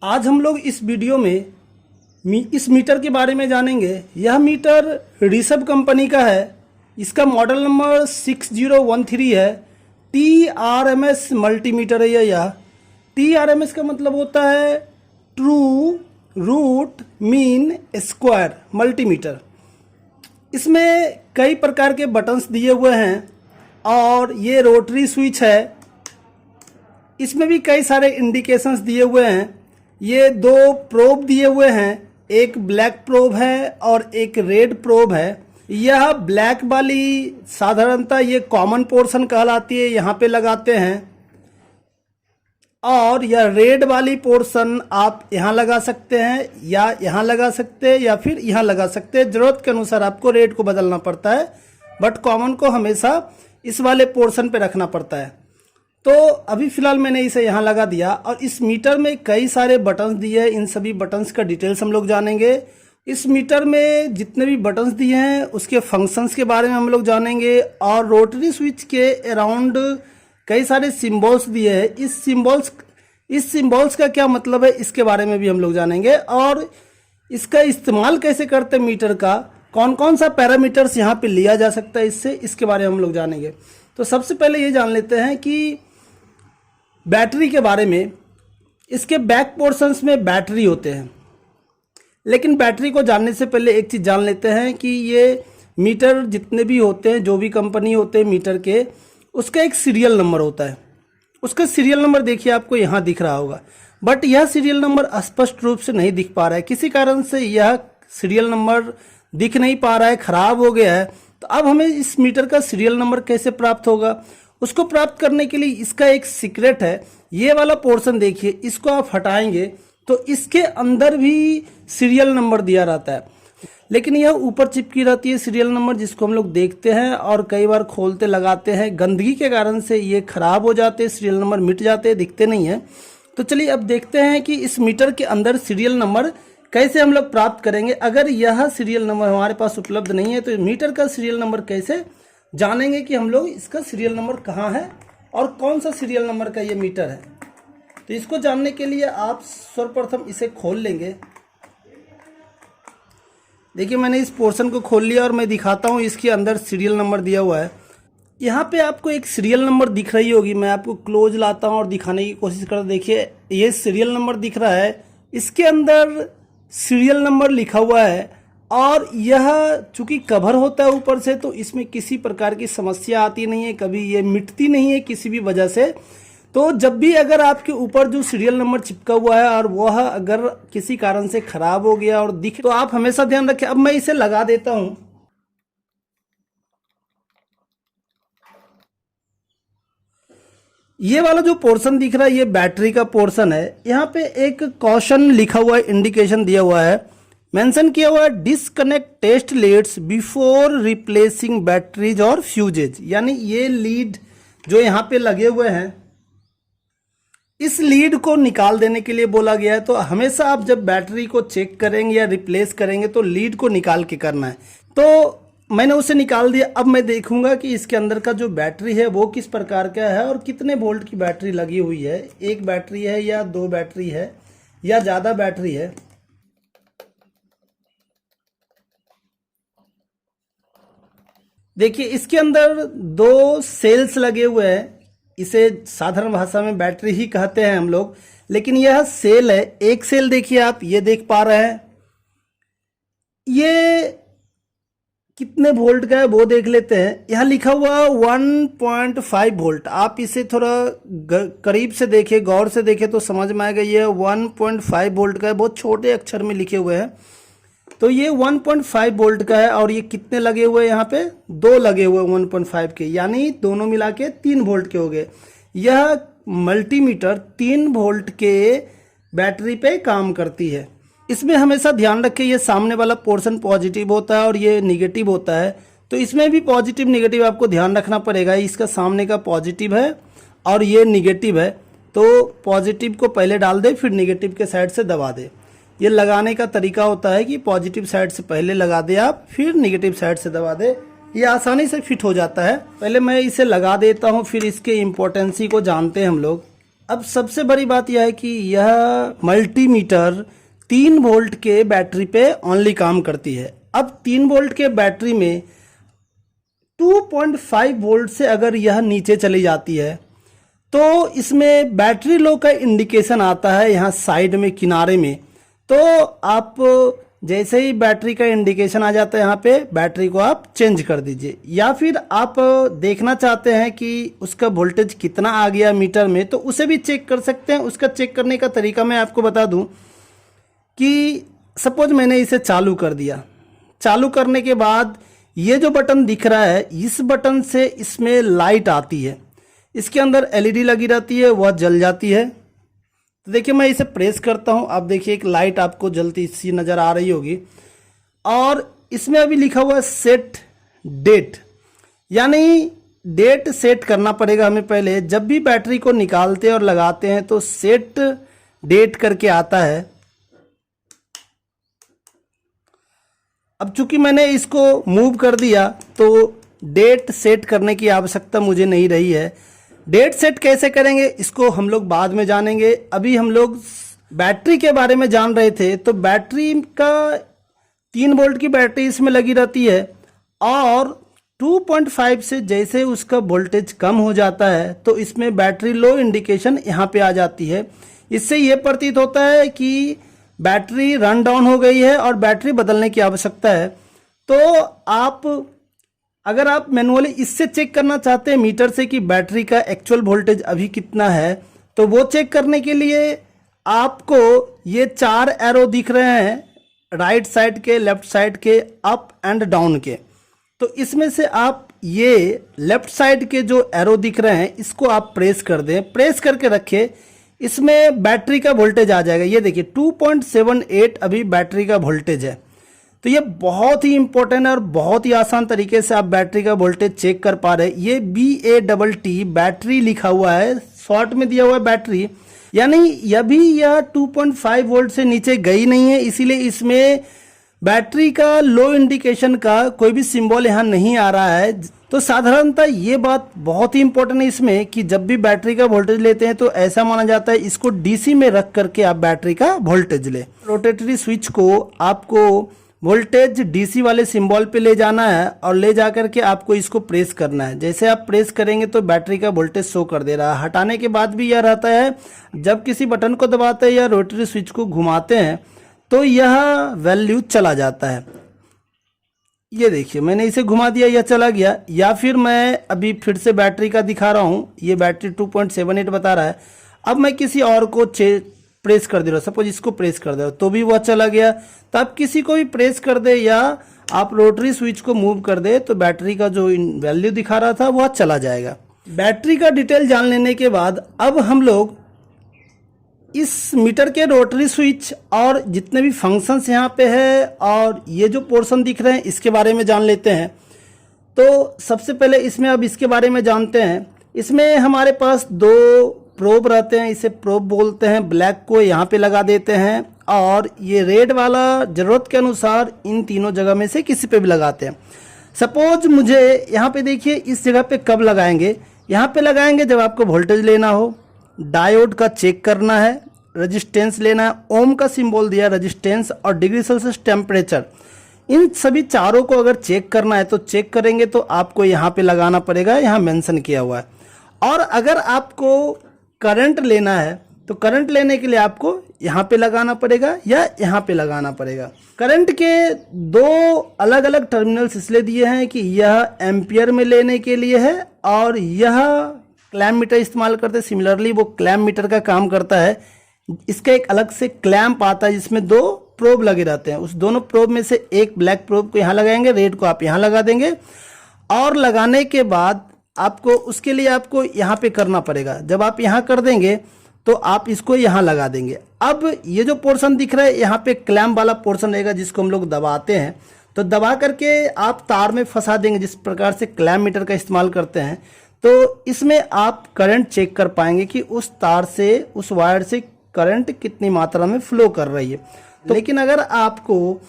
आज हम लोग इस वीडियो में इस मीटर के बारे में जानेंगे। यह मीटर ऋषभ कंपनी का है। इसका मॉडल नंबर 6013 है। TRMS मल्टीमीटर है यह। TRMS का मतलब होता है true root mean square multimeter. इसमें कई प्रकार के बटन्स दिए हुए हैं और ये रोटरी स्विच है। इसमें भी कई सारे इंडिकेशंस दिए हुए हैं। ये दो प्रोब दिए हुए हैं, एक ब्लैक प्रोब है और एक रेड प्रोब है। यह ब्लैक वाली साधारणतः ये कॉमन पोर्शन कहलाती है, यहाँ पे लगाते हैं, और यह रेड वाली पोर्शन आप यहाँ लगा सकते हैं या यहाँ लगा सकते हैं या फिर यहाँ लगा सकते हैं। ज़रूरत के अनुसार आपको रेड को बदलना पड़ता है, बट कॉमन को हमेशा इस वाले पोर्शन पे रखना पड़ता है। तो अभी फ़िलहाल मैंने इसे यहाँ लगा दिया और इस मीटर में कई सारे बटन्स दिए हैं। इन सभी बटन्स का डिटेल्स हम लोग जानेंगे। इस मीटर में जितने भी बटन्स दिए हैं उसके फंक्शंस के बारे में हम लोग जानेंगे और रोटरी स्विच के अराउंड कई सारे सिंबल्स दिए हैं। इस सिंबल्स का क्या मतलब है इसके बारे में भी हम लोग जानेंगे और इसका इस्तेमाल कैसे करते हैं मीटर का, कौन कौन सा पैरामीटर्स यहाँ पे लिया जा सकता है इससे, इसके बारे में हम लोग जानेंगे। तो सबसे पहले ये जान लेते हैं कि बैटरी के बारे में। इसके बैक पोर्शंस में बैटरी होते हैं, लेकिन बैटरी को जानने से पहले एक चीज़ जान लेते हैं कि ये मीटर जितने भी होते हैं, जो भी कंपनी होते हैं मीटर के, उसका एक सीरियल नंबर होता है। उसका सीरियल नंबर देखिए आपको यहाँ दिख रहा होगा, बट यह सीरियल नंबर स्पष्ट रूप से नहीं दिख पा रहा है। किसी कारण से यह सीरियल नंबर दिख नहीं पा रहा है, ख़राब हो गया है। तो अब हमें इस मीटर का सीरियल नंबर कैसे प्राप्त होगा? उसको प्राप्त करने के लिए इसका एक सीक्रेट है। ये वाला पोर्शन देखिए, इसको आप हटाएंगे तो इसके अंदर भी सीरियल नंबर दिया रहता है, लेकिन यह ऊपर चिपकी रहती है सीरियल नंबर, जिसको हम लोग देखते हैं और कई बार खोलते लगाते हैं। गंदगी के कारण से ये खराब हो जाते हैं, सीरियल नंबर मिट जाते हैं, दिखते नहीं है। तो चलिए अब देखते हैं कि इस मीटर के अंदर सीरियल नंबर कैसे हम लोग प्राप्त करेंगे। अगर यह सीरियल नंबर हमारे पास उपलब्ध नहीं है तो मीटर का सीरियल नंबर कैसे जानेंगे कि हम लोग इसका सीरियल नंबर कहाँ है और कौन सा सीरियल नंबर का ये मीटर है। तो इसको जानने के लिए आप सर्वप्रथम इसे खोल लेंगे। देखिए मैंने इस पोर्शन को खोल लिया और मैं दिखाता हूँ इसके अंदर सीरियल नंबर दिया हुआ है। यहाँ पे आपको एक सीरियल नंबर दिख रही होगी। मैं आपको क्लोज लाता हूँ और दिखाने की कोशिश करता हूँ। देखिए ये सीरियल नंबर दिख रहा है, इसके अंदर सीरियल नंबर लिखा हुआ है और यह चूंकि कवर होता है ऊपर से, तो इसमें किसी प्रकार की समस्या आती नहीं है, कभी ये मिटती नहीं है किसी भी वजह से। तो जब भी अगर आपके ऊपर जो सीरियल नंबर चिपका हुआ है और वह अगर किसी कारण से खराब हो गया और दिखे, तो आप हमेशा ध्यान रखें। अब मैं इसे लगा देता हूं। ये वाला जो पोर्शन दिख रहा है ये बैटरी का पोर्शन है। यहाँ पे एक कॉशन लिखा हुआ है, इंडिकेशन दिया हुआ है, मेंशन किया हुआ है, disconnect test leads before replacing batteries और फ्यूजेज। यानी ये लीड जो यहाँ पे लगे हुए हैं, इस लीड को निकाल देने के लिए बोला गया है। तो हमेशा आप जब बैटरी को चेक करेंगे या रिप्लेस करेंगे तो लीड को निकाल के करना है। तो मैंने उसे निकाल दिया। अब मैं देखूंगा कि इसके अंदर का जो बैटरी है वो किस प्रकार का है और कितने वोल्ट की बैटरी लगी हुई है। एक बैटरी है या दो बैटरी है या ज़्यादा बैटरी है। देखिए इसके अंदर दो सेल्स लगे हुए हैं। इसे साधारण भाषा में बैटरी ही कहते हैं हम लोग, लेकिन यह सेल है। एक सेल देखिए आप ये देख पा रहे हैं, ये कितने वोल्ट का है वो देख लेते हैं। यहाँ लिखा हुआ 1.5 वोल्ट। आप इसे थोड़ा करीब से देखें, गौर से देखें तो समझ में आएगा। ये 1.5 वोल्ट का है, बहुत छोटे अक्षर में लिखे हुए हैं। तो ये 1.5 वोल्ट का है और ये कितने लगे हुए हैं? यहाँ पे दो लगे हुए 1.5 के, यानी दोनों मिला के 3 वोल्ट के हो गए। यह मल्टीमीटर 3 वोल्ट के बैटरी पे काम करती है। इसमें हमेशा ध्यान रखें ये सामने वाला पोर्शन पॉजिटिव होता है और ये निगेटिव होता है। तो इसमें भी पॉजिटिव निगेटिव आपको ध्यान रखना पड़ेगा। इसका सामने का पॉजिटिव है और ये निगेटिव है, तो पॉजिटिव को पहले डाल दे फिर निगेटिव के साइड से दबा दे। ये लगाने का तरीका होता है कि पॉजिटिव साइड से पहले लगा दे आप, फिर निगेटिव साइड से दबा दे। ये आसानी से फिट हो जाता है। पहले मैं इसे लगा देता हूँ, फिर इसके इम्पोर्टेंसी को जानते हैं हम लोग। अब सबसे बड़ी बात यह है कि यह मल्टीमीटर 3 वोल्ट के बैटरी पे ओनली काम करती है। अब 3 वोल्ट के बैटरी में 2.5 वोल्ट से अगर यह नीचे चली जाती है तो इसमें बैटरी लो का इंडिकेशन आता है यहाँ साइड में किनारे में। तो आप जैसे ही बैटरी का इंडिकेशन आ जाता है यहाँ पे, बैटरी को आप चेंज कर दीजिए। या फिर आप देखना चाहते हैं कि उसका वोल्टेज कितना आ गया मीटर में, तो उसे भी चेक कर सकते हैं। उसका चेक करने का तरीका मैं आपको बता दूं कि सपोज मैंने इसे चालू कर दिया। चालू करने के बाद ये जो बटन दिख रहा है, इस बटन से इसमें लाइट आती है, इसके अंदर एलईडी लगी रहती है, वह जल जाती है। तो देखिए मैं इसे प्रेस करता हूं, आप देखिए एक लाइट आपको जलती सी नज़र आ रही होगी। और इसमें अभी लिखा हुआ है सेट डेट, यानी डेट सेट करना पड़ेगा हमें पहले। जब भी बैटरी को निकालते हैं और लगाते हैं तो सेट डेट करके आता है। अब चूंकि मैंने इसको मूव कर दिया तो डेट सेट करने की आवश्यकता मुझे नहीं रही है। डेट सेट कैसे करेंगे इसको हम लोग बाद में जानेंगे। अभी हम लोग बैटरी के बारे में जान रहे थे। तो बैटरी का 3 वोल्ट की बैटरी इसमें लगी रहती है और 2.5 से जैसे उसका वोल्टेज कम हो जाता है तो इसमें बैटरी लो इंडिकेशन यहाँ पे आ जाती है। इससे ये प्रतीत होता है कि बैटरी रन डाउन हो गई है और बैटरी बदलने की आवश्यकता है। तो अगर आप मैनुअली इससे चेक करना चाहते हैं मीटर से कि बैटरी का एक्चुअल वोल्टेज अभी कितना है, तो वो चेक करने के लिए आपको ये 4 एरो दिख रहे हैं, राइट साइड के, लेफ्ट साइड के, अप एंड डाउन के। तो इसमें से आप ये लेफ्ट साइड के जो एरो दिख रहे हैं इसको आप प्रेस कर दें। प्रेस करके रखें, इसमें बैटरी का वोल्टेज आ जाएगा। ये देखिए 2.78 अभी बैटरी का वोल्टेज है। तो ये बहुत ही इंपॉर्टेंट है और बहुत ही आसान तरीके से आप बैटरी का वोल्टेज चेक कर पा रहे हैं। ये BATT बैटरी लिखा हुआ है, शॉर्ट में दिया हुआ है बैटरी, यानी यह 2.5 वोल्ट से नीचे गई नहीं है, इसीलिए इसमें बैटरी का लो इंडिकेशन का कोई भी सिंबल यहाँ नहीं आ रहा है। तो साधारणतः ये बात बहुत ही इंपॉर्टेंट है इसमें कि जब भी बैटरी का वोल्टेज लेते हैं तो ऐसा माना जाता है इसको DC में रख करके आप बैटरी का वोल्टेज ले। रोटेटरी स्विच को आपको वोल्टेज DC वाले सिंबल पे ले जाना है और ले जा करके आपको इसको प्रेस करना है। जैसे आप प्रेस करेंगे तो बैटरी का वोल्टेज शो कर दे रहा है। हटाने के बाद भी यह रहता है, जब किसी बटन को दबाते हैं या रोटरी स्विच को घुमाते हैं तो यह वैल्यू चला जाता है। ये देखिए मैंने इसे घुमा दिया, यह चला गया। या फिर मैं अभी फिर से बैटरी का दिखा रहा हूँ, ये बैटरी 2.78 बता रहा है। अब मैं किसी और को प्रेस कर दे रहा हूँ, सपोज इसको प्रेस कर दे रहा हूँ तो भी वह चला गया। तो आप किसी को भी प्रेस कर दे या आप रोटरी स्विच को मूव कर दे तो बैटरी का जो वैल्यू दिखा रहा था वह चला जाएगा। बैटरी का डिटेल जान लेने के बाद अब हम लोग इस मीटर के रोटरी स्विच और जितने भी फंक्शंस यहाँ पे है और ये जो पोर्शन दिख रहे हैं इसके बारे में जान लेते हैं। तो सबसे पहले इसमें अब इसके बारे में जानते हैं। इसमें हमारे पास 2 प्रोब रहते हैं, इसे प्रोब बोलते हैं। ब्लैक को यहाँ पे लगा देते हैं और ये रेड वाला ज़रूरत के अनुसार इन तीनों जगह में से किसी पे भी लगाते हैं। सपोज मुझे यहाँ पे देखिए इस जगह पे कब लगाएंगे, यहाँ पे लगाएंगे जब आपको वोल्टेज लेना हो, डायोड का चेक करना है, रेजिस्टेंस लेना है, ओम का सिंबल दिया रेजिस्टेंस, और डिग्री सेल्सियस टेम्परेचर। इन सभी चारों को अगर चेक करना है तो चेक करेंगे तो आपको यहाँ पे लगाना पड़ेगा, यहाँ मेंशन किया हुआ है। और अगर आपको करंट लेना है तो करंट लेने के लिए आपको यहाँ पे लगाना पड़ेगा या यहाँ पे लगाना पड़ेगा। करंट के 2 अलग अलग टर्मिनल्स इसलिए दिए हैं कि यह एम्पियर में लेने के लिए है और यह क्लैम्प मीटर इस्तेमाल करते हैं। सिमिलरली वो क्लैम्प मीटर का काम करता है। इसका एक अलग से क्लैम्प आता है जिसमें 2 प्रोब लगे रहते हैं। उस दोनों प्रोब में से एक ब्लैक प्रोब को यहाँ लगाएंगे, रेड को आप यहाँ लगा देंगे। और लगाने के बाद आपको उसके लिए आपको यहाँ पे करना पड़ेगा। जब आप यहाँ कर देंगे तो आप इसको यहाँ लगा देंगे। अब ये जो पोर्शन दिख रहा है यहाँ पे क्लैम्प वाला पोर्शन रहेगा जिसको हम लोग दबाते हैं। तो दबा करके आप तार में फंसा देंगे जिस प्रकार से क्लैम्प मीटर का इस्तेमाल करते हैं। तो इसमें आप करंट चेक कर पाएंगे कि उस तार से, उस वायर से करंट कितनी मात्रा में फ्लो कर रही है। तो लेकिन अगर आपको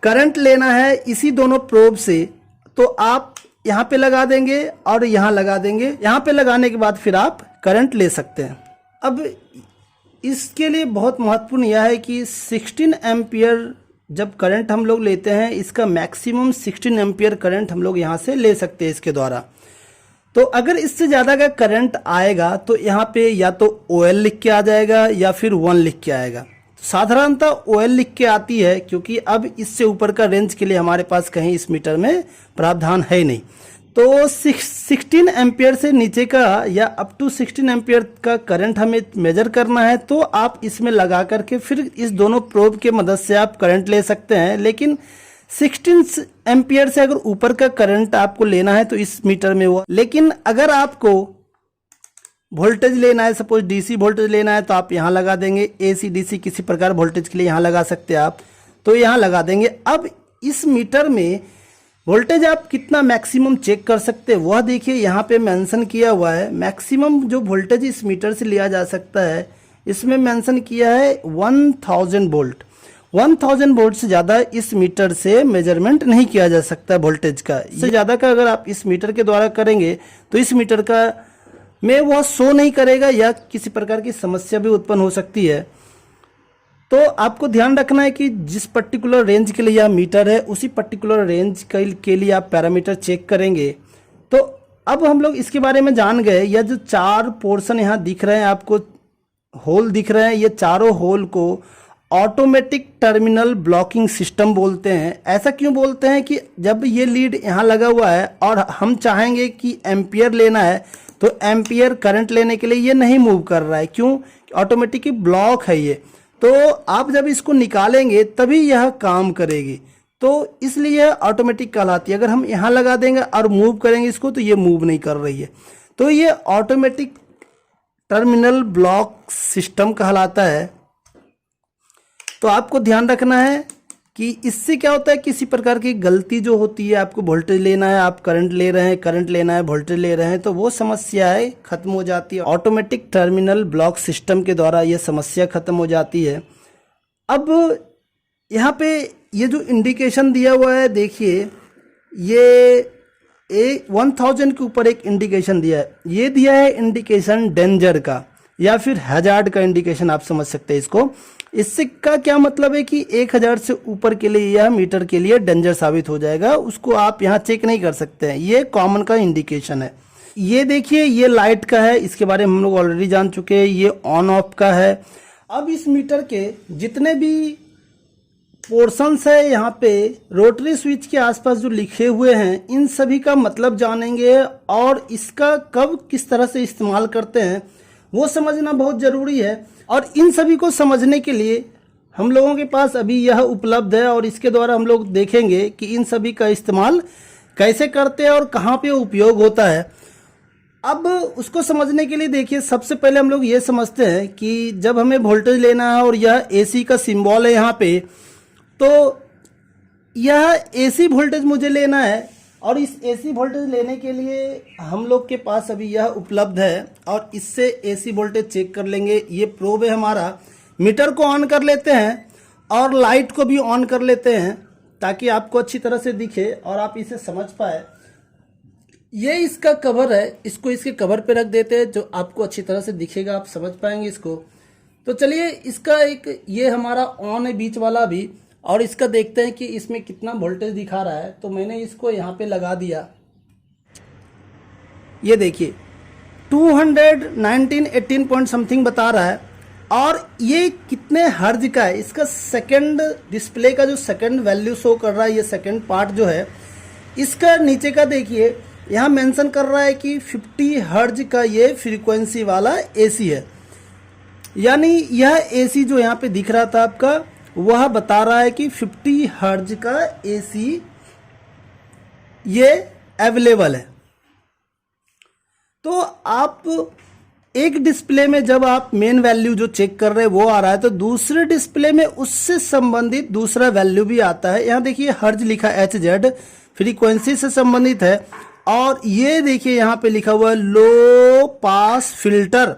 करंट लेना है इसी दोनों प्रोब से तो आप यहाँ पे लगा देंगे और यहाँ लगा देंगे। यहाँ पे लगाने के बाद फिर आप करंट ले सकते हैं। अब इसके लिए बहुत महत्वपूर्ण यह है कि 16 एम्पियर जब करंट हम लोग लेते हैं, इसका मैक्सिमम 16 एम्पियर करंट हम लोग यहाँ से ले सकते हैं इसके द्वारा। तो अगर इससे ज़्यादा का करंट आएगा तो यहाँ पे या तो OL लिख के आ जाएगा या फिर 1 लिख के आएगा। साधारणतः OL लिख के आती है क्योंकि अब इससे ऊपर का रेंज के लिए हमारे पास कहीं इस मीटर में प्रावधान है ही नहीं। तो 16 एम्पियर से नीचे का या अप टू 16 एम्पियर का करंट हमें मेजर करना है, तो आप इसमें लगा करके फिर इस दोनों प्रोब के मदद से आप करंट ले सकते हैं। लेकिन 16 एम्पियर से अगर ऊपर का करंट आपको लेना है तो इस मीटर में हुआ। लेकिन अगर आपको वोल्टेज लेना है, सपोज DC वोल्टेज लेना है, तो आप यहाँ लगा देंगे। AC DC किसी प्रकार वोल्टेज के लिए यहाँ लगा सकते हैं आप, तो यहाँ लगा देंगे। अब इस मीटर में वोल्टेज आप कितना मैक्सिमम चेक कर सकते हैं वह देखिए, यहाँ पे मेंशन किया हुआ है। मैक्सिमम जो वोल्टेज इस मीटर से लिया जा सकता है, इसमें मेंशन किया है 1000 वोल्ट। 1000 वोल्ट से ज़्यादा इस मीटर से मेजरमेंट नहीं किया जा सकता वोल्टेज का। इससे ज़्यादा का अगर आप इस मीटर के द्वारा करेंगे तो इस मीटर का में वह शो नहीं करेगा या किसी प्रकार की समस्या भी उत्पन्न हो सकती है। तो आपको ध्यान रखना है कि जिस पर्टिकुलर रेंज के लिए यह मीटर है, उसी पर्टिकुलर रेंज के लिए आप पैरामीटर चेक करेंगे। तो अब हम लोग इसके बारे में जान गए। यह जो 4 पोर्शन यहाँ दिख रहे हैं, आपको होल दिख रहे हैं, ये चारों होल को ऑटोमेटिक टर्मिनल ब्लॉकिंग सिस्टम बोलते हैं। ऐसा क्यों बोलते हैं कि जब ये लीड यहाँ लगा हुआ है और हम चाहेंगे कि एम्पियर लेना है, तो एम्पियर करंट लेने के लिए ये नहीं मूव कर रहा है। क्यों? ऑटोमेटिक ब्लॉक है ये। तो आप जब इसको निकालेंगे तभी यह काम करेगी, तो इसलिए यह ऑटोमेटिक कहलाती है। अगर हम यहाँ लगा देंगे और मूव करेंगे इसको, तो ये मूव नहीं कर रही है। तो ये ऑटोमेटिक टर्मिनल ब्लॉक सिस्टम कहलाता है। तो आपको ध्यान रखना है कि इससे क्या होता है, किसी प्रकार की गलती जो होती है, आपको वोल्टेज लेना है, आप करंट ले रहे हैं, करंट लेना है, वोल्टेज ले रहे हैं, तो वो समस्याएं खत्म हो जाती है। ऑटोमेटिक टर्मिनल ब्लॉक सिस्टम के द्वारा ये समस्या खत्म हो जाती है। अब यहाँ पे ये जो इंडिकेशन दिया हुआ है, देखिए ये 1000 के ऊपर एक इंडिकेशन दिया है। ये दिया है इंडिकेशन डेंजर का या फिर हैजार्ड का इंडिकेशन, आप समझ सकते हैं इसको। इससे का क्या मतलब है कि 1000 से ऊपर के लिए यह मीटर के लिए डेंजर साबित हो जाएगा, उसको आप यहाँ चेक नहीं कर सकते हैं। ये कॉमन का इंडिकेशन है। ये देखिए, ये लाइट का है, इसके बारे में हम लोग ऑलरेडी जान चुके हैं। ये ऑन ऑफ का है। अब इस मीटर के जितने भी पोर्शंस है, यहाँ पे रोटरी स्विच के आसपास जो लिखे हुए हैं, इन सभी का मतलब जानेंगे और इसका कब किस तरह से इस्तेमाल करते हैं वो समझना बहुत ज़रूरी है। और इन सभी को समझने के लिए हम लोगों के पास अभी यह उपलब्ध है और इसके द्वारा हम लोग देखेंगे कि इन सभी का इस्तेमाल कैसे करते हैं और कहाँ पे उपयोग होता है। अब उसको समझने के लिए देखिए, सबसे पहले हम लोग ये समझते हैं कि जब हमें वोल्टेज लेना है और यह AC का सिंबल है यहाँ पे, तो यह AC वोल्टेज मुझे लेना है और इस AC वोल्टेज लेने के लिए हम लोग के पास अभी यह उपलब्ध है और इससे AC वोल्टेज चेक कर लेंगे। ये प्रोब है हमारा। मीटर को ऑन कर लेते हैं और लाइट को भी ऑन कर लेते हैं ताकि आपको अच्छी तरह से दिखे और आप इसे समझ पाए। ये इसका कवर है, इसको इसके कवर पे रख देते हैं जो आपको अच्छी तरह से दिखेगा, आप समझ पाएंगे इसको। तो चलिए, इसका एक ये हमारा ऑन है बीच वाला भी, और इसका देखते हैं कि इसमें कितना वोल्टेज दिखा रहा है। तो मैंने इसको यहाँ पे लगा दिया। ये देखिए 219 18 पॉइंट समथिंग बता रहा है। और ये कितने हर्ज का है, इसका सेकंड डिस्प्ले का जो सेकंड वैल्यू शो कर रहा है, ये सेकंड पार्ट जो है इसका नीचे का देखिए, यहाँ मेंशन कर रहा है कि 50 हर्ज का ये फ्रीक्वेंसी वाला AC है। यानी यह AC जो यहाँ पे दिख रहा था आपका, वह बता रहा है कि 50 हर्ज का AC ये अवेलेबल है। तो आप एक डिस्प्ले में जब आप मेन वैल्यू जो चेक कर रहे हैं वो आ रहा है, तो दूसरे डिस्प्ले में उससे संबंधित दूसरा वैल्यू भी आता है। यहाँ देखिए हर्ज लिखा HZ, फ्रीक्वेंसी से संबंधित है। और ये देखिए यहाँ पे लिखा हुआ है लो पास फिल्टर,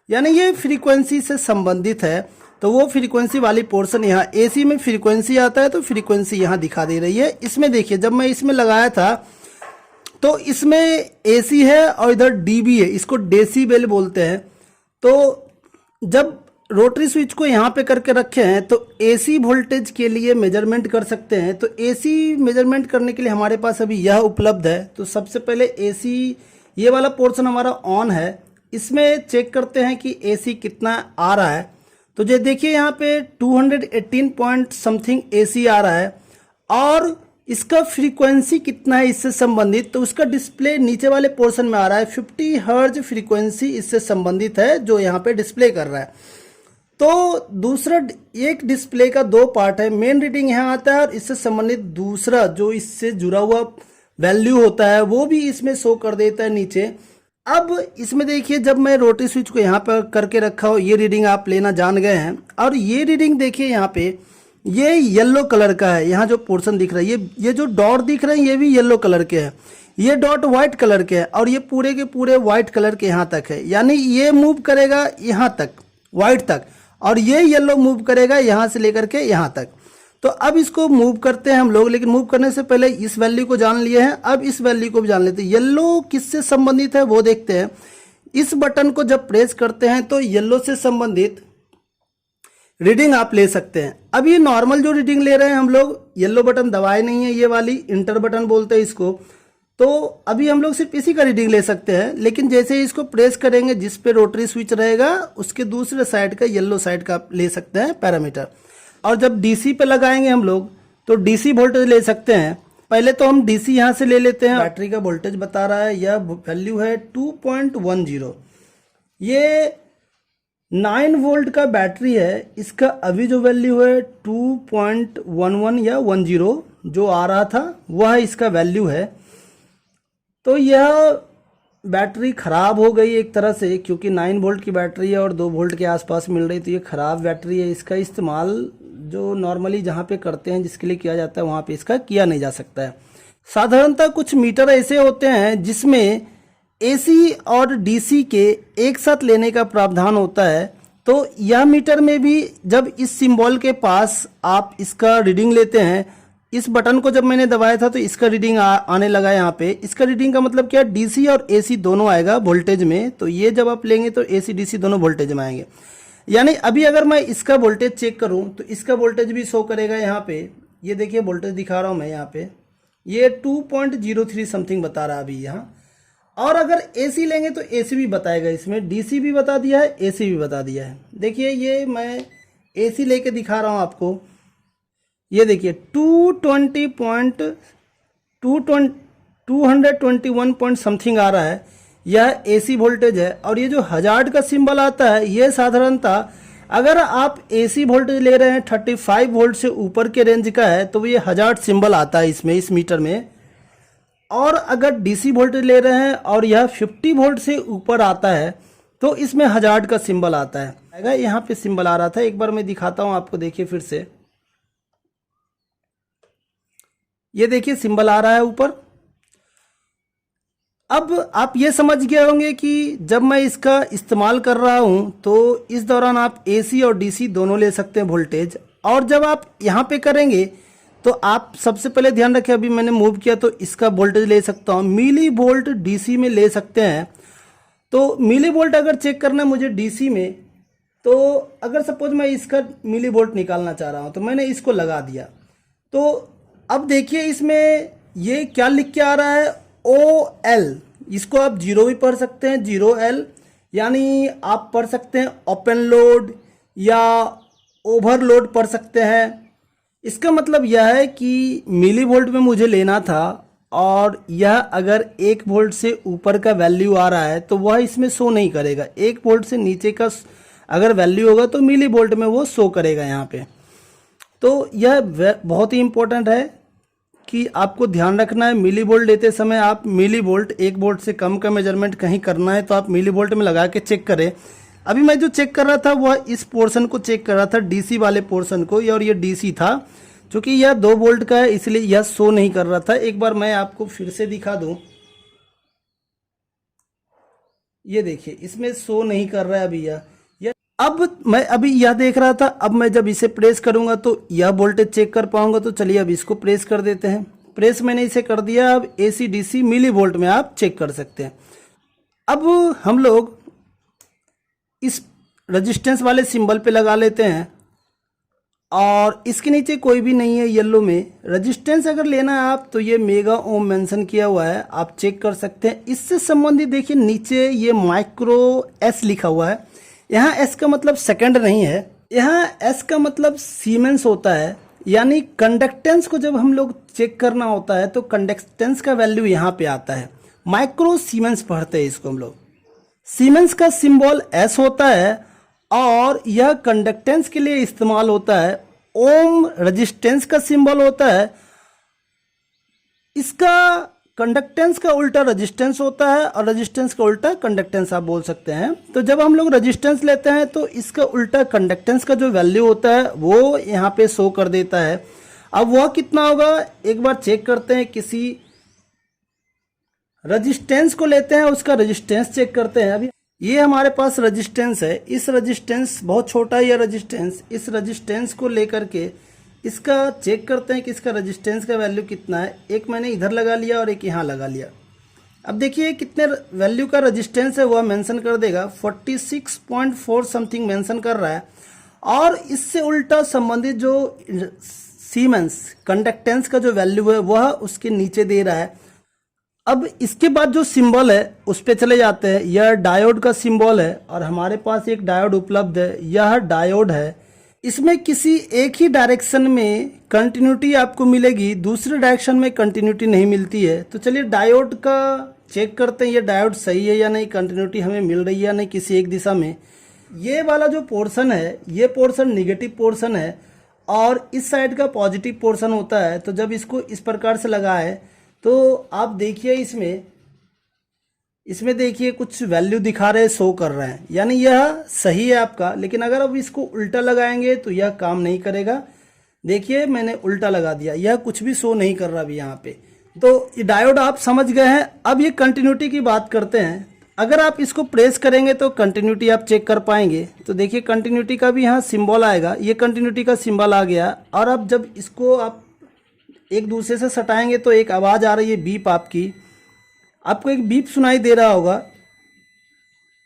यानी ये फ्रीक्वेंसी से संबंधित है। तो वो फ्रीक्वेंसी वाली पोर्शन यहाँ AC में फ्रीक्वेंसी आता है, तो फ्रीक्वेंसी यहाँ दिखा दे रही है। इसमें देखिए, जब मैं इसमें लगाया था तो इसमें AC है और इधर dB है, इसको डेसीबेल बोलते हैं। तो जब रोटरी स्विच को यहाँ पे करके रखे हैं तो एसी वोल्टेज के लिए मेजरमेंट कर सकते हैं। तो एसी मेजरमेंट करने के लिए हमारे पास अभी यह उपलब्ध है। तो सबसे पहले एसी ये वाला पोर्शन हमारा ऑन है, इसमें चेक करते हैं कि एसी कितना आ रहा है। तो जो देखिए यहाँ पे 218 पॉइंट समथिंग एसी आ रहा है और इसका फ्रीक्वेंसी कितना है इससे संबंधित, तो उसका डिस्प्ले नीचे वाले पोर्शन में आ रहा है। 50 हर्ज फ्रीक्वेंसी इससे संबंधित है जो यहाँ पे डिस्प्ले कर रहा है। तो दूसरा, एक डिस्प्ले का दो पार्ट है, मेन रीडिंग यहाँ आता है और इससे संबंधित दूसरा जो इससे जुड़ा हुआ वैल्यू होता है वो भी इसमें शो कर देता है नीचे। अब इसमें देखिए जब मैं रोटरी स्विच को यहाँ पर करके रखा हो, ये रीडिंग आप लेना जान गए हैं और ये रीडिंग देखिए यहाँ पे ये येलो कलर का है। यहाँ जो पोर्शन दिख रहा है ये जो डॉट दिख रहे हैं ये भी येलो कलर के हैं, ये डॉट व्हाइट कलर के हैं और ये पूरे के पूरे व्हाइट कलर के यहाँ तक है। यानी ये मूव करेगा यहाँ तक व्हाइट तक और ये येलो मूव करेगा यहाँ से लेकर के यहाँ तक। तो अब इसको मूव करते हैं हम लोग, लेकिन मूव करने से पहले इस वैल्यू को जान लिए हैं, अब इस वैल्यू को भी जान लेते हैं। येलो किससे संबंधित है वो देखते हैं। इस बटन को जब प्रेस करते हैं तो येलो से संबंधित रीडिंग आप ले सकते हैं। अब ये नॉर्मल जो रीडिंग ले रहे हैं हम लोग, येलो बटन दबाए नहीं है, ये वाली इंटर बटन बोलते हैं इसको। तो अभी हम लोग सिर्फ इसी का रीडिंग ले सकते हैं, लेकिन जैसे ही इसको प्रेस करेंगे जिस पे रोटरी स्विच रहेगा उसके दूसरे साइड का येलो साइड का ले सकते हैं पैरामीटर। और जब डीसी पे लगाएंगे हम लोग तो डीसी वोल्टेज ले सकते हैं। पहले तो हम डीसी यहाँ से ले लेते हैं। बैटरी का वोल्टेज बता रहा है, यह वैल्यू है 2.10। ये 9 वोल्ट का बैटरी है, इसका अभी जो वैल्यू है 2.11 या 10 जो आ रहा था वह इसका वैल्यू है। तो यह बैटरी ख़राब हो गई एक तरह से, क्योंकि 9 वोल्ट की बैटरी है और 2 वोल्ट के आसपास मिल रही, तो ये ख़राब बैटरी है। इसका इस्तेमाल जो नॉर्मली जहाँ पे करते हैं जिसके लिए किया जाता है वहाँ पे इसका किया नहीं जा सकता है। साधारणतः कुछ मीटर ऐसे होते हैं जिसमें एसी और डीसी के एक साथ लेने का प्रावधान होता है। तो यह मीटर में भी जब इस सिंबल के पास आप इसका रीडिंग लेते हैं, इस बटन को जब मैंने दबाया था तो इसका रीडिंग आने लगा यहाँ पे। इसका रीडिंग का मतलब क्या, डीसी और एसी दोनों आएगा वोल्टेज में। तो ये जब आप लेंगे तो एसी डीसी दोनों वोल्टेज में आएंगे। यानी अभी अगर मैं इसका वोल्टेज चेक करूं तो इसका वोल्टेज भी शो करेगा यहाँ पे। ये देखिए वोल्टेज दिखा रहा हूँ मैं यहाँ पे, ये 2.03 समथिंग बता रहा है अभी यहाँ। और अगर एसी लेंगे तो एसी भी बताएगा, इसमें डीसी भी बता दिया है, एसी भी बता दिया है। देखिए ये मैं एसी लेके दिखा रहा हूँ आपको, ये देखिए 221 पॉइंट समथिंग आ रहा है, यह एसी वोल्टेज है। और ये जो हजार्ड का सिंबल आता है ये साधारणतः अगर आप एसी वोल्टेज ले रहे हैं 35 वोल्ट से ऊपर के रेंज का है तो ये हजार्ड सिंबल आता है इसमें, इस मीटर में। और अगर डीसी वोल्टेज ले रहे हैं और यह 50 वोल्ट से ऊपर आता है तो इसमें हजार्ड का सिंबल आता है। यहाँ पे सिंबल आ रहा था, एक बार मैं दिखाता हूँ आपको, देखिए फिर से, ये देखिए सिंबल आ रहा है ऊपर। अब आप ये समझ गए होंगे कि जब मैं इसका इस्तेमाल कर रहा हूं तो इस दौरान आप एसी और डीसी दोनों ले सकते हैं वोल्टेज। और जब आप यहाँ पे करेंगे तो आप सबसे पहले ध्यान रखें, अभी मैंने मूव किया तो इसका वोल्टेज ले सकता हूँ, मिली वोल्ट डीसी में ले सकते हैं। तो मिली वोल्ट अगर चेक करना है मुझे डीसी में, तो अगर सपोज मैं इसका मिली वोल्ट निकालना चाह रहा हूँ तो मैंने इसको लगा दिया। तो अब देखिए इसमें ये क्या लिख के आ रहा है, OL। इसको आप 0 भी पढ़ सकते हैं, 0L, यानी आप पढ़ सकते हैं ओपन लोड या ओवरलोड पढ़ सकते हैं। इसका मतलब यह है कि मिली वोल्ट में मुझे लेना था और यह अगर 1 वोल्ट से ऊपर का वैल्यू आ रहा है तो वह इसमें शो नहीं करेगा। 1 वोल्ट से नीचे का अगर वैल्यू होगा तो मिली वोल्ट में वो शो करेगा यहाँ पे। तो यह बहुत ही इंपॉर्टेंट है कि आपको ध्यान रखना है। मिली वोल्ट लेते समय आप मिली वोल्ट, 1 वोल्ट से कम का मेजरमेंट कहीं करना है तो आप मिली वोल्ट में लगा के चेक करें। अभी मैं जो चेक कर रहा था वह इस पोर्शन को चेक कर रहा था, डीसी वाले पोर्शन को, और ये डीसी था। चूंकि यह 2 वोल्ट का है इसलिए यह शो नहीं कर रहा था। एक बार मैं आपको फिर से दिखा दूं, ये देखिए इसमें शो नहीं कर रहा है अभी यह। अब मैं अभी यह देख रहा था, अब मैं जब इसे प्रेस करूंगा तो यह वोल्टेज चेक कर पाऊंगा। तो चलिए अब इसको प्रेस कर देते हैं। प्रेस मैंने इसे कर दिया। अब एसी डीसी मिली वोल्ट में आप चेक कर सकते हैं। अब हम लोग इस रेजिस्टेंस वाले सिंबल पे लगा लेते हैं और इसके नीचे कोई भी नहीं है येलो में। रेजिस्टेंस अगर लेना है आप तो ये मेगा ओम मेंशन किया हुआ है, आप चेक कर सकते हैं। इससे संबंधित देखिए नीचे ये माइक्रो एस लिखा हुआ है। यहाँ एस का मतलब सेकंड नहीं है, यहाँ एस का मतलब सीमेंस होता है। यानी कंडक्टेंस को जब हम लोग चेक करना होता है तो कंडक्टेंस का वैल्यू यहाँ पे आता है। माइक्रो सीमेंस पढ़ते हैं इसको हम लोग। सीमेंस का सिंबल एस होता है और यह कंडक्टेंस के लिए इस्तेमाल होता है। ओम रेजिस्टेंस का सिंबल होता है, इसका कंडक्टेंस का उल्टा रेजिस्टेंस होता है और रेजिस्टेंस का उल्टा कंडक्टेंस आप बोल सकते हैं। तो जब हम लोग रेजिस्टेंस लेते हैं तो इसका उल्टा कंडक्टेंस का जो वैल्यू होता है वो यहाँ पे शो कर देता है। अब वह कितना होगा एक बार चेक करते हैं। किसी रेजिस्टेंस को लेते हैं, उसका रेजिस्टेंस चेक करते हैं। अभी ये हमारे पास रेजिस्टेंस है, इस रेजिस्टेंस बहुत छोटा है, यह रेजिस्टेंस, इस रेजिस्टेंस को लेकर के इसका चेक करते हैं कि इसका रेजिस्टेंस का वैल्यू कितना है। एक मैंने इधर लगा लिया और एक यहाँ लगा लिया। अब देखिए कितने वैल्यू का रेजिस्टेंस है वह मेंशन कर देगा। 46.4 समथिंग मेंशन कर रहा है और इससे उल्टा संबंधित जो सीमेंस कंडक्टेंस का जो वैल्यू है वह उसके नीचे दे रहा है। अब इसके बाद जो सिंबल है उस पे चले जाते हैं। यह डायोड का सिंबल है और हमारे पास एक डायोड उपलब्ध है। यह डायोड है, इसमें किसी एक ही डायरेक्शन में कंटिन्यूटी आपको मिलेगी, दूसरे डायरेक्शन में कंटिन्यूटी नहीं मिलती है। तो चलिए डायोड का चेक करते हैं ये डायोड सही है या नहीं, कंटिन्यूटी हमें मिल रही है या नहीं किसी एक दिशा में। ये वाला जो पोर्शन है ये पोर्शन निगेटिव पोर्शन है और इस साइड का पॉजिटिव पोर्शन होता है। तो जब इसको इस प्रकार से लगाए तो आप देखिए इसमें देखिए कुछ वैल्यू दिखा रहे, शो कर रहे हैं, यानी यह सही है आपका। लेकिन अगर अब इसको उल्टा लगाएंगे तो यह काम नहीं करेगा। देखिए मैंने उल्टा लगा दिया, यह कुछ भी शो नहीं कर रहा अभी यहाँ पे। तो ये डायोड आप समझ गए हैं। अब ये कंटिन्यूटी की बात करते हैं। अगर आप इसको प्रेस करेंगे तो कंटिन्यूटी आप चेक कर पाएंगे। तो देखिए कंटिन्यूटी का भी यहाँ सिंबल आएगा, ये कंटिन्यूटी का सिंबल आ गया। और अब जब इसको आप एक दूसरे से सटाएंगे तो एक आवाज़ आ रही है बीप, आपको एक बीप सुनाई दे रहा होगा।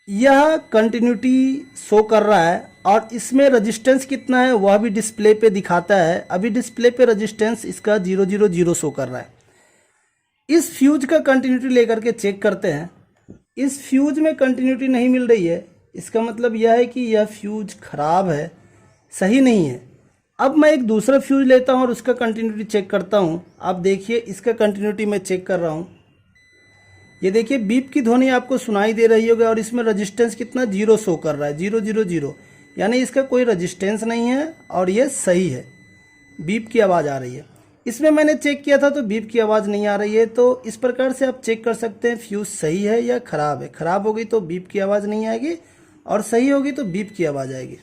यह कंटिन्यूटी शो कर रहा है और इसमें रेजिस्टेंस कितना है वह भी डिस्प्ले पे दिखाता है। अभी डिस्प्ले पे रेजिस्टेंस इसका 000 शो कर रहा है। इस फ्यूज का कंटिन्यूटी लेकर के चेक करते हैं। इस फ्यूज में कंटिन्यूटी नहीं मिल रही है, इसका मतलब यह है कि यह फ्यूज खराब है, सही नहीं है। अब मैं एक दूसरा फ्यूज लेता हूं और उसका कंटिन्यूटी चेक करता हूं। आप देखिए इसका कंटिन्यूटी मैं चेक कर रहा हूं। ये देखिए बीप की ध्वनि आपको सुनाई दे रही होगी और इसमें रेजिस्टेंस कितना 0 शो कर रहा है, 000, यानी इसका कोई रेजिस्टेंस नहीं है और ये सही है। बीप की आवाज़ आ रही है। इसमें मैंने चेक किया था तो बीप की आवाज़ नहीं आ रही है। तो इस प्रकार से आप चेक कर सकते हैं फ्यूज सही है या ख़राब है। ख़राब होगी तो बीप की आवाज़ नहीं आएगी और सही होगी तो बीप की आवाज़ आएगी।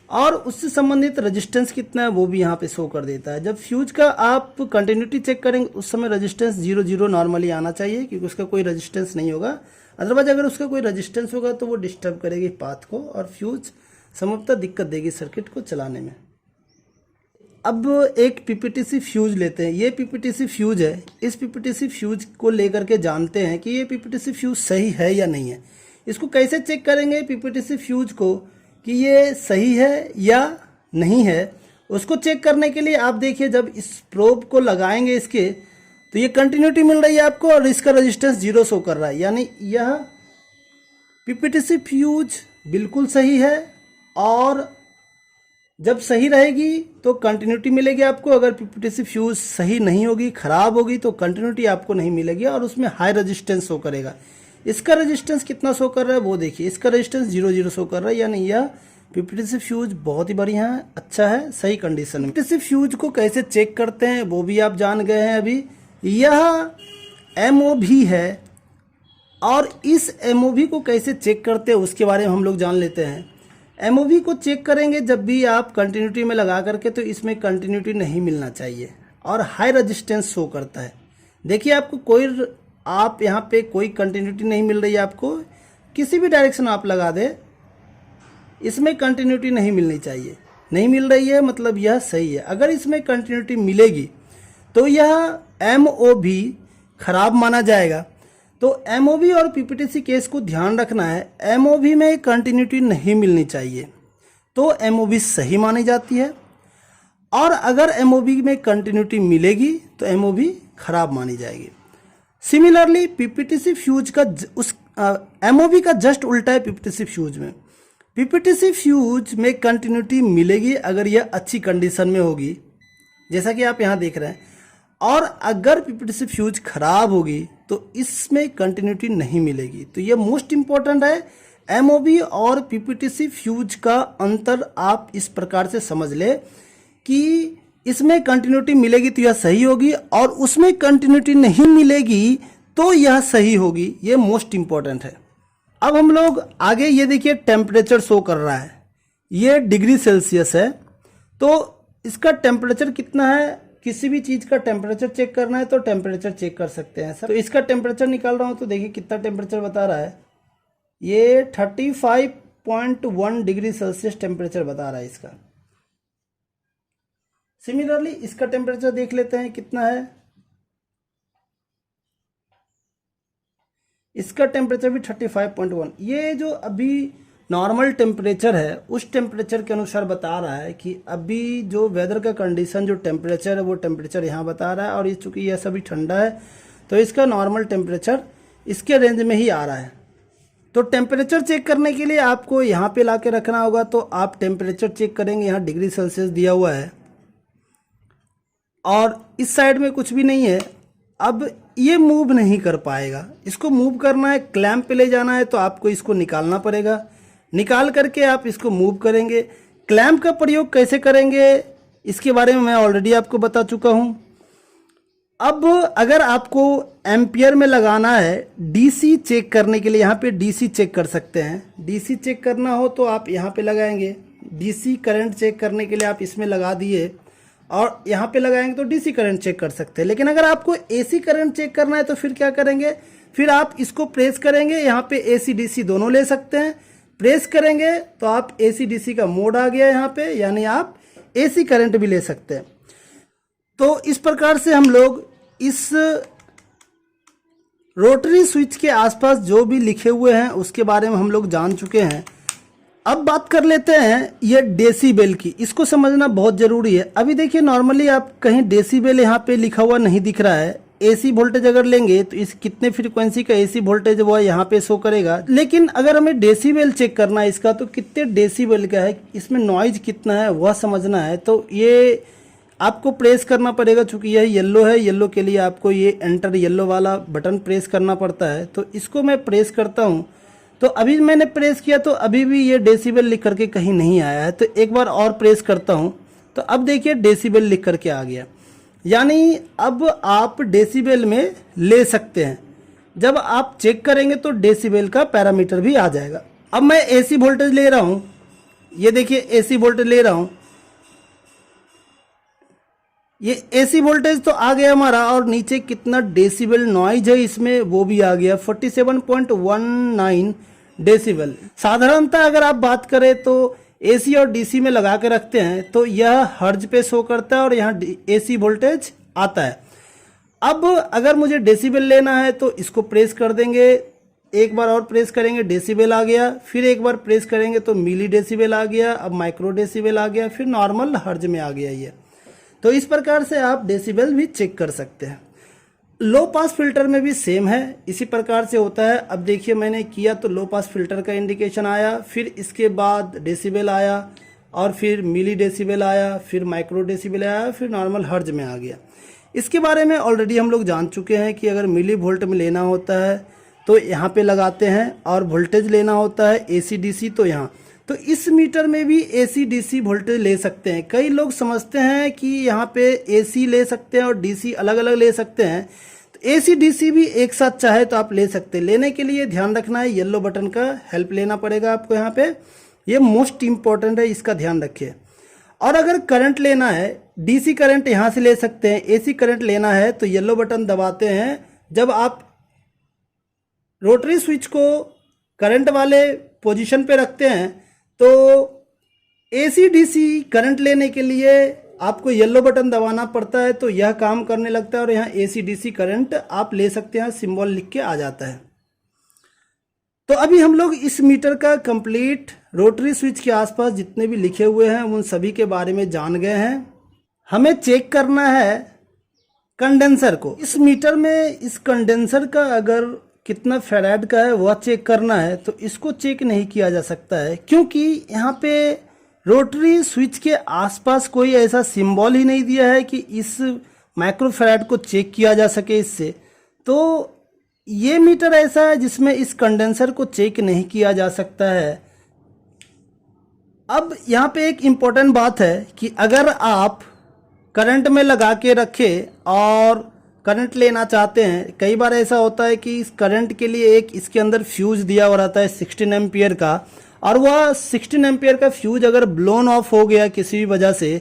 और उससे संबंधित रेजिस्टेंस कितना है वो भी यहाँ पे शो कर देता है। जब फ्यूज का आप कंटिन्यूटी चेक करेंगे उस समय रेजिस्टेंस 0 नॉर्मली आना चाहिए, क्योंकि उसका कोई रेजिस्टेंस नहीं होगा। अदरवाइज अगर उसका कोई रेजिस्टेंस होगा तो वो डिस्टर्ब करेगी पाथ को और फ्यूज संभवतः दिक्कत देगी सर्किट को चलाने में। अब एक पीपीटीसी फ्यूज लेते हैं। ये पीपीटीसी फ्यूज है। इस पीपीटीसी फ्यूज को लेकर के जानते हैं कि ये पीपीटीसी फ्यूज सही है या नहीं है। इसको कैसे चेक करेंगे पीपीटीसी फ्यूज को कि ये सही है या नहीं है। उसको चेक करने के लिए आप देखिए जब इस प्रोब को लगाएंगे इसके तो ये कंटिन्यूटी मिल रही है आपको और इसका रेजिस्टेंस 0 शो कर रहा है, यानी यह पीपीटीसी फ्यूज बिल्कुल सही है। और जब सही रहेगी तो कंटिन्यूटी मिलेगी आपको। अगर पीपीटीसी फ्यूज सही नहीं होगी, खराब होगी, तो कंटिन्यूटी आपको नहीं मिलेगी और उसमें हाई रेजिस्टेंस शो करेगा। इसका रेजिस्टेंस कितना शो कर रहा है वो देखिए, इसका रेजिस्टेंस 0 शो कर रहा है, यानी यह पीपीटीसी फ्यूज बहुत ही बढ़िया है, अच्छा है, सही कंडीशन में। पीपीटीसी फ्यूज को कैसे चेक करते हैं वो भी आप जान गए हैं अभी। यह एमओवी है और इस एमओवी को कैसे चेक करते हैं उसके बारे में हम लोग जान लेते हैं। एमओवी को चेक करेंगे जब भी आप कंटिन्यूटी में लगा करके तो इसमें कंटिन्यूटी नहीं मिलना चाहिए और हाई रेजिस्टेंस शो करता है। देखिए आपको कोई आप यहाँ पे कोई कंटिन्यूटी नहीं मिल रही है, आपको किसी भी डायरेक्शन आप लगा दे इसमें कंटिन्यूटी नहीं मिलनी चाहिए। नहीं मिल रही है मतलब यह सही है। अगर इसमें कंटिन्यूटी मिलेगी तो यह एमओवी खराब माना जाएगा। तो एमओवी और पीपीटीसी केस को ध्यान रखना है, एमओवी में कंटिन्यूटी नहीं मिलनी चाहिए तो एमओवी सही मानी जाती है, और अगर एमओवी में कंटिन्यूटी मिलेगी तो एमओवी खराब मानी जाएगी। सिमिलरली पीपीटीसी फ्यूज का उस एमओवी का जस्ट उल्टा है पीपीटीसी फ्यूज में। पीपीटीसी फ्यूज में कंटिन्यूटी मिलेगी अगर यह अच्छी कंडीशन में होगी, जैसा कि आप यहाँ देख रहे हैं, और अगर पीपीटीसी फ्यूज खराब होगी तो इसमें कंटिन्यूटी नहीं मिलेगी। तो ये मोस्ट इंपॉर्टेंट है। एमओवी और पीपीटीसी फ्यूज का अंतर आप इस प्रकार से समझ ले कि इसमें कंटिन्यूटी मिलेगी तो यह सही होगी, और उसमें कंटिन्यूटी नहीं मिलेगी तो यह सही होगी। ये मोस्ट इंपॉर्टेंट है। अब हम लोग आगे ये देखिए टेम्परेचर शो कर रहा है, ये डिग्री सेल्सियस है। तो इसका टेम्परेचर कितना है, किसी भी चीज़ का टेम्परेचर चेक करना है तो टेम्परेचर चेक कर सकते हैं सर। तो इसका टेम्परेचर निकाल रहा हूँ तो देखिए कितना टेम्परेचर बता रहा है, ये 35.1 डिग्री सेल्सियस टेम्परेचर बता रहा है इसका। सिमिलरली इसका टेम्परेचर देख लेते हैं कितना है, इसका टेम्परेचर भी 35.1। ये जो अभी नॉर्मल टेम्परेचर है उस टेम्परेचर के अनुसार बता रहा है कि अभी जो वेदर का कंडीशन जो टेम्परेचर है वो टेम्परेचर यहाँ बता रहा है, और ये चूँकि यह सभी ठंडा है तो इसका नॉर्मल टेम्परेचर इसके रेंज में ही आ रहा है। तो टेम्परेचर चेक करने के लिए आपको यहाँ पे ला के रखना होगा, तो आप टेम्परेचर चेक करेंगे, यहाँ डिग्री सेल्सियस दिया हुआ है और इस साइड में कुछ भी नहीं है। अब ये मूव नहीं कर पाएगा, इसको मूव करना है, क्लैंप पे ले जाना है तो आपको इसको निकालना पड़ेगा, निकाल करके आप इसको मूव करेंगे। क्लैंप का प्रयोग कैसे करेंगे इसके बारे में मैं ऑलरेडी आपको बता चुका हूँ। अब अगर आपको एम्पियर में लगाना है डीसी चेक करने के लिए, यहाँ पे डीसी चेक कर सकते हैं। डीसी चेक करना हो तो आप यहाँ पे लगाएंगे, डीसी करंट चेक करने के लिए आप इसमें लगा दिए और यहाँ पे लगाएंगे तो डीसी करंट चेक कर सकते हैं। लेकिन अगर आपको एसी करंट चेक करना है तो फिर क्या करेंगे, फिर आप इसको प्रेस करेंगे, यहाँ पे एसी डीसी दोनों ले सकते हैं। प्रेस करेंगे तो आप एसी डीसी का मोड आ गया यहाँ पे, यानी आप एसी करंट भी ले सकते हैं। तो इस प्रकार से हम लोग इस रोटरी स्विच के आसपास जो भी लिखे हुए हैं उसके बारे में हम लोग जान चुके हैं। अब बात कर लेते हैं ये डेसीबेल की, इसको समझना बहुत ज़रूरी है। अभी देखिए नॉर्मली आप कहीं डेसीबेल यहाँ पे लिखा हुआ नहीं दिख रहा है। एसी वोल्टेज अगर लेंगे तो इस कितने फ्रीक्वेंसी का एसी वोल्टेज वो यहाँ पे शो करेगा, लेकिन अगर हमें डेसीबेल चेक करना है इसका तो कितने डेसीबेल का है, इसमें नॉइज कितना है वह समझना है। तो ये आपको प्रेस करना पड़ेगा, चूंकि यह येलो है, येलो के लिए आपको ये एंटर येलो वाला बटन प्रेस करना पड़ता है। तो इसको मैं प्रेस करता हूँ, तो अभी मैंने प्रेस किया तो अभी भी ये डेसीबेल लिख करके कहीं नहीं आया है। तो एक बार और प्रेस करता हूँ तो अब देखिए डेसीबेल लिख करके आ गया, यानी अब आप डेसीबेल में ले सकते हैं। जब आप चेक करेंगे तो डेसीबेल का पैरामीटर भी आ जाएगा। अब मैं एसी वोल्टेज ले रहा हूँ, ये देखिए एसी वोल्टेज ले रहा हूँ, ये एसी वोल्टेज तो आ गया हमारा, और नीचे कितना डेसिबल नॉइज है इसमें वो भी आ गया 47.19 डेसिबल। साधारणतः अगर आप बात करें तो एसी और डीसी में लगा के रखते हैं तो यह हर्ज पे शो करता है और यहाँ एसी वोल्टेज आता है। अब अगर मुझे डेसिबल लेना है तो इसको प्रेस कर देंगे, एक बार और प्रेस करेंगे डेसिबल आ गया, फिर एक बार प्रेस करेंगे तो मिली डेसिबल आ गया, अब माइक्रो डेसिबल आ गया, फिर नॉर्मल हर्ज में आ गया ये। तो इस प्रकार से आप डेसिबल भी चेक कर सकते हैं। लो पास फिल्टर में भी सेम है, इसी प्रकार से होता है। अब देखिए मैंने किया तो लो पास फिल्टर का इंडिकेशन आया, फिर इसके बाद डेसिबल आया, और फिर मिली डेसिबल आया, फिर माइक्रो डेसिबल आया, फिर नॉर्मल हर्ज में आ गया। इसके बारे में ऑलरेडी हम लोग जान चुके हैं कि अगर मिली वोल्ट में लेना होता है तो यहाँ पे लगाते हैं, और वोल्टेज लेना होता है एसी डीसी तो यहाँ। तो इस मीटर में भी एसी डीसी वोल्टेज ले सकते हैं। कई लोग समझते हैं कि यहाँ पे एसी ले सकते हैं और डीसी अलग अलग ले सकते हैं, तो एसी डीसी भी एक साथ चाहे तो आप ले सकते हैं। लेने के लिए ध्यान रखना है येलो बटन का हेल्प लेना पड़ेगा आपको यहाँ पे, ये मोस्ट इम्पॉर्टेंट है, इसका ध्यान रखिए। और अगर करंट लेना है, डीसी करंट यहाँ से ले सकते हैं, एसी करंट लेना है तो येलो बटन दबाते हैं। जब आप रोटरी स्विच को करंट वाले पोजीशन पे रखते हैं तो एसी डीसी करंट लेने के लिए आपको येलो बटन दबाना पड़ता है तो यह काम करने लगता है और यहाँ AC DC करंट आप ले सकते हैं, सिंबल लिख के आ जाता है। तो अभी हम लोग इस मीटर का कंप्लीट रोटरी स्विच के आसपास जितने भी लिखे हुए हैं उन सभी के बारे में जान गए हैं। हमें चेक करना है कंडेंसर को। इस मीटर में इस कंडेंसर का अगर कितना फैराड का है वह चेक करना है, तो इसको चेक नहीं किया जा सकता है क्योंकि यहाँ पे रोटरी स्विच के आसपास कोई ऐसा सिंबल ही नहीं दिया है कि इस माइक्रोफैराड को चेक किया जा सके इससे। तो ये मीटर ऐसा है जिसमें इस कंडेंसर को चेक नहीं किया जा सकता है। अब यहाँ पे एक इम्पोर्टेंट बात है कि अगर आप करंट में लगा के रखें और करंट लेना चाहते हैं, कई बार ऐसा होता है कि इस करंट के लिए एक इसके अंदर फ्यूज दिया हुआ रहता है 16 एम्पियर का, और वह 16 एम्पियर का फ्यूज अगर ब्लोन ऑफ हो गया किसी भी वजह से,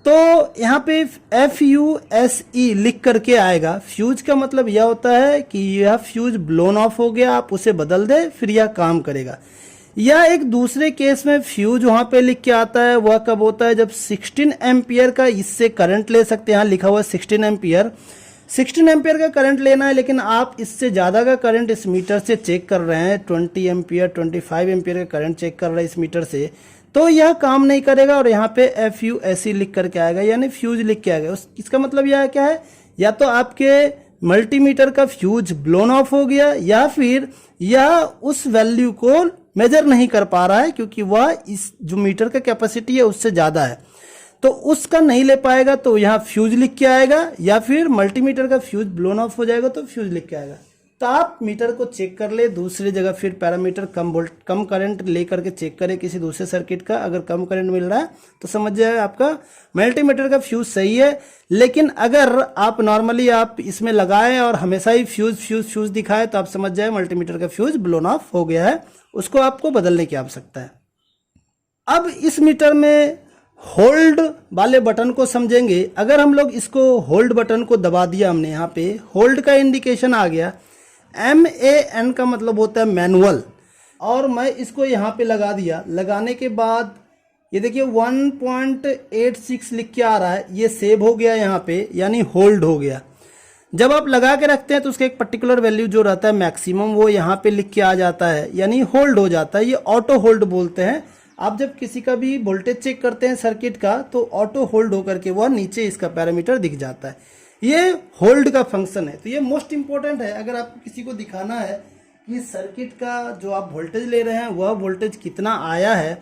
तो यहाँ पे FUSE लिख करके आएगा। फ्यूज का मतलब यह होता है कि यह फ्यूज ब्लोन ऑफ हो गया, आप उसे बदल दें फिर यह काम करेगा। या एक दूसरे केस में फ्यूज वहाँ पे लिख के आता है, वह कब होता है जब 16 एम्पियर का इससे करंट ले सकते हैं। यहाँ लिखा हुआ है 16 एम्पियर, 16 एम्पियर का करंट लेना है, लेकिन आप इससे ज़्यादा का करंट इस मीटर से चेक कर रहे हैं, 20 एम्पियर 25 एम्पियर का करंट चेक कर रहे हैं इस मीटर से, तो यह काम नहीं करेगा और यहाँ पे FUSE लिख करके आएगा, यानी फ्यूज लिख के आएगा। इसका मतलब यह क्या है, या तो आपके मल्टीमीटर का फ्यूज ब्लोन ऑफ हो गया या फिर यह उस वैल्यू को मेजर नहीं कर पा रहा है क्योंकि वह इस जो मीटर का कैपेसिटी है उससे ज़्यादा है, तो उसका नहीं ले पाएगा, तो यहाँ फ्यूज लिख के आएगा, या फिर मल्टीमीटर का फ्यूज ब्लोन ऑफ हो जाएगा तो फ्यूज लिख के आएगा। तो आप मीटर को चेक कर ले दूसरी जगह, फिर पैरामीटर कम करंट ले करके चेक करें किसी दूसरे सर्किट का। अगर कम करंट मिल रहा है तो समझ जाए आपका मल्टीमीटर का फ्यूज सही है। लेकिन अगर आप नॉर्मली आप इसमें लगाएं और हमेशा ही फ्यूज दिखाए तो आप समझ जाए मल्टीमीटर का फ्यूज ब्लोन ऑफ हो गया है, उसको आपको बदलने की आवश्यकता है। अब इस मीटर में होल्ड वाले बटन को समझेंगे। अगर हम लोग इसको होल्ड बटन को दबा दिया हमने, यहाँ पे होल्ड का इंडिकेशन आ गया, MAN का मतलब होता है मैनुअल, और मैं इसको यहाँ पे लगा दिया। लगाने के बाद ये देखिए 1.86 लिख के आ रहा है, ये सेव हो गया यहाँ पे, यानी होल्ड हो गया। जब आप लगा के रखते हैं तो उसका एक पर्टिकुलर वैल्यू जो रहता है मैक्सिमम, वो यहाँ पे लिख के आ जाता है, यानी होल्ड हो जाता है। ये ऑटो होल्ड बोलते हैं। आप जब किसी का भी वोल्टेज चेक करते हैं सर्किट का तो ऑटो होल्ड होकर के वह नीचे इसका पैरामीटर दिख जाता है। ये होल्ड का फंक्शन है, तो ये मोस्ट इंपॉर्टेंट है। अगर आपको किसी को दिखाना है कि सर्किट का जो आप वोल्टेज ले रहे हैं वह वोल्टेज कितना आया है,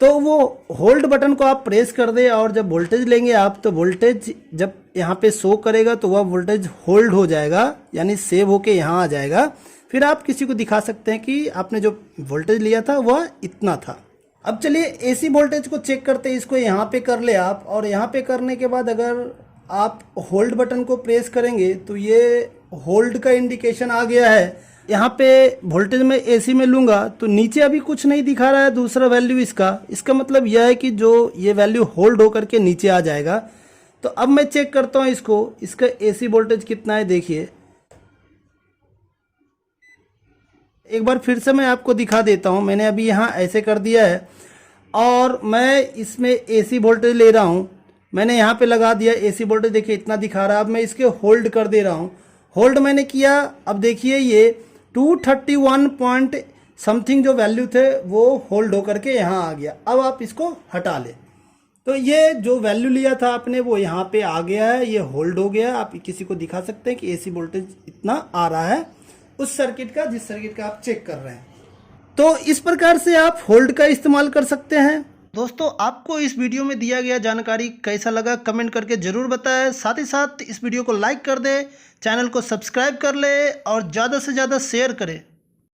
तो वो होल्ड बटन को आप प्रेस कर दें, और जब वोल्टेज लेंगे आप तो वोल्टेज जब यहाँ पे शो करेगा तो वह वोल्टेज होल्ड हो जाएगा, यानी सेव होके यहाँ आ जाएगा। फिर आप किसी को दिखा सकते हैं कि आपने जो वोल्टेज लिया था वह इतना था। अब चलिए AC वोल्टेज को चेक करते हैं। इसको यहाँ पे कर ले आप, और यहाँ पे करने के बाद अगर आप होल्ड बटन को प्रेस करेंगे तो ये होल्ड का इंडिकेशन आ गया है। यहाँ पे वोल्टेज में AC में लूँगा तो नीचे अभी कुछ नहीं दिखा रहा है दूसरा वैल्यू इसका मतलब यह है कि जो ये वैल्यू होल्ड होकर के नीचे आ जाएगा। तो अब मैं चेक करता हूँ इसका AC वोल्टेज कितना है। देखिए एक बार फिर से मैं आपको दिखा देता हूँ। मैंने अभी यहाँ ऐसे कर दिया है और मैं इसमें AC वोल्टेज ले रहा हूँ। मैंने यहाँ पे लगा दिया AC वोल्टेज, देखिए इतना दिखा रहा है। अब मैं इसके होल्ड कर दे रहा हूँ। होल्ड मैंने किया, अब देखिए ये 231 पॉइंट समथिंग जो वैल्यू थे वो होल्ड होकर के यहाँ आ गया। अब आप इसको हटा लें तो ये जो वैल्यू लिया था आपने वो यहाँ पे आ गया है, ये होल्ड हो गया। आप किसी को दिखा सकते हैं कि AC वोल्टेज इतना आ रहा है उस सर्किट का जिस सर्किट का आप चेक कर रहे हैं। तो इस प्रकार से आप होल्ड का इस्तेमाल कर सकते हैं। दोस्तों आपको इस वीडियो में दिया गया जानकारी कैसा लगा कमेंट करके ज़रूर बताएं। साथ ही साथ इस वीडियो को लाइक कर दें, चैनल को सब्सक्राइब कर लें और ज़्यादा से ज़्यादा शेयर करें।